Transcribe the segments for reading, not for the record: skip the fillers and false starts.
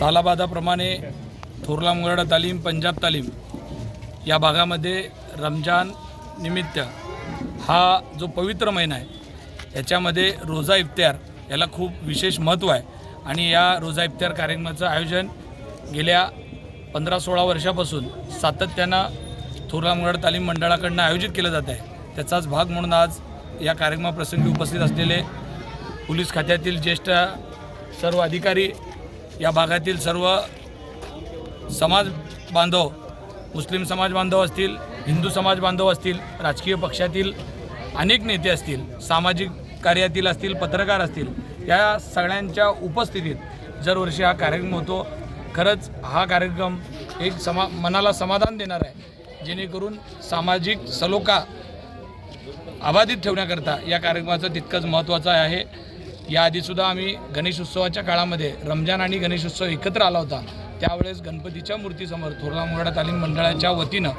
सालाबादाप्रमाणे थोरला मुराडा तालीम, पंजाब तालीम या भागामध्ये रमजान निमित्त हा जो पवित्र महिना आहे याच्यामध्ये रोजा इफ्तार याला खूप विशेष महत्त्व आहे आणि या रोजा इफ्तार कार्यक्रमाचं आयोजन गेल्या 15-16 वर्षापासून सातत्यानं थोरला मुराडा तालीम मंडळाकडून आयोजित केलं जात आहे। त्याचाच भाग म्हणून आज या कार्यक्रमाप्रसंगी उपस्थित असलेले पोलीस खात्यातील ज्येष्ठ सर्व अधिकारी, या भागातील सर्व समाज बांधव, मुस्लिम समाज बांधव असतील, हिंदू समाज बांधव असतील, राजकीय पक्षातील अनेक नेते असतील, सामाजिक कार्यातील असतील, पत्रकार असतील, या सगळ्यांच्या उपस्थितीत दरवर्षी हा कार्यक्रम होतो। खरंच हा कार्यक्रम एक मनाला समाधान देणार आहे, जेणेकरून सामाजिक सलोखा अबाधित ठेवण्याकरता या कार्यक्रमाचं तितकंच महत्त्वाचं आहे। याआधीसुद्धा आम्ही गणेश उत्सवाच्या काळामध्ये रमजान आणि गणेश उत्सव एकत्र आला होता, त्यावेळेस गणपतीच्या मूर्तीसमोर थोरला मुराडा तालीम मंडळाच्या वतीनं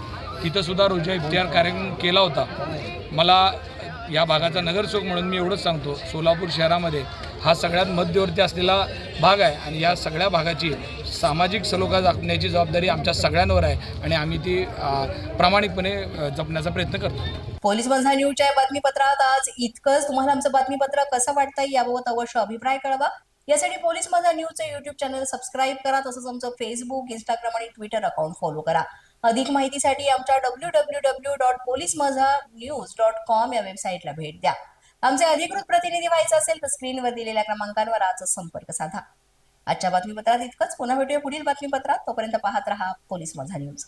तिथंसुद्धा रोजा इफ्तार कार्यक्रम केला होता। मला या भागाचा नगरसेवक म्हणून मी एवढंच सांगतो, सोलापूर शहरामध्ये हा सगळ्यात मध्यवर्ती असलेला भाग आहे आणि या सगळ्या भागाची सामाजिक सलोखा जपण्याची जबाबदारी आमच्या सगळ्यांवर आहे आणि आम्ही ती प्रामाणिकपणे जपण्याचा प्रयत्न करतो। पोलीस माझा न्यूजच्या बातमीपत्रात आज इतकंच। तुम्हाला आमचं बातमीपत्र कसं वाटतंय याबाबत अवश्य अभिप्राय कळवा। यासाठी पोलीस माझा न्यूजचं YouTube चॅनल सबस्क्राईब करा, तसंच आमचं फेसबुक, इंस्टाग्राम आणि ट्विटर अकाउंट फॉलो करा। अधिक माहितीसाठी आमच्या www.policemazhanews.com या वेबसाईटला भेट द्या। आमचे अधिकृत प्रतिनिधी व्हायचं असेल तर स्क्रीनवर दिलेल्या क्रमांकांवर आजच संपर्क साधा। आजच्या बातमीपत्रात इतकंच। पुन्हा भेटूया पुढील बातमीपत्रात। तोपर्यंत पाहत रहा पोलीस माझा न्यूज।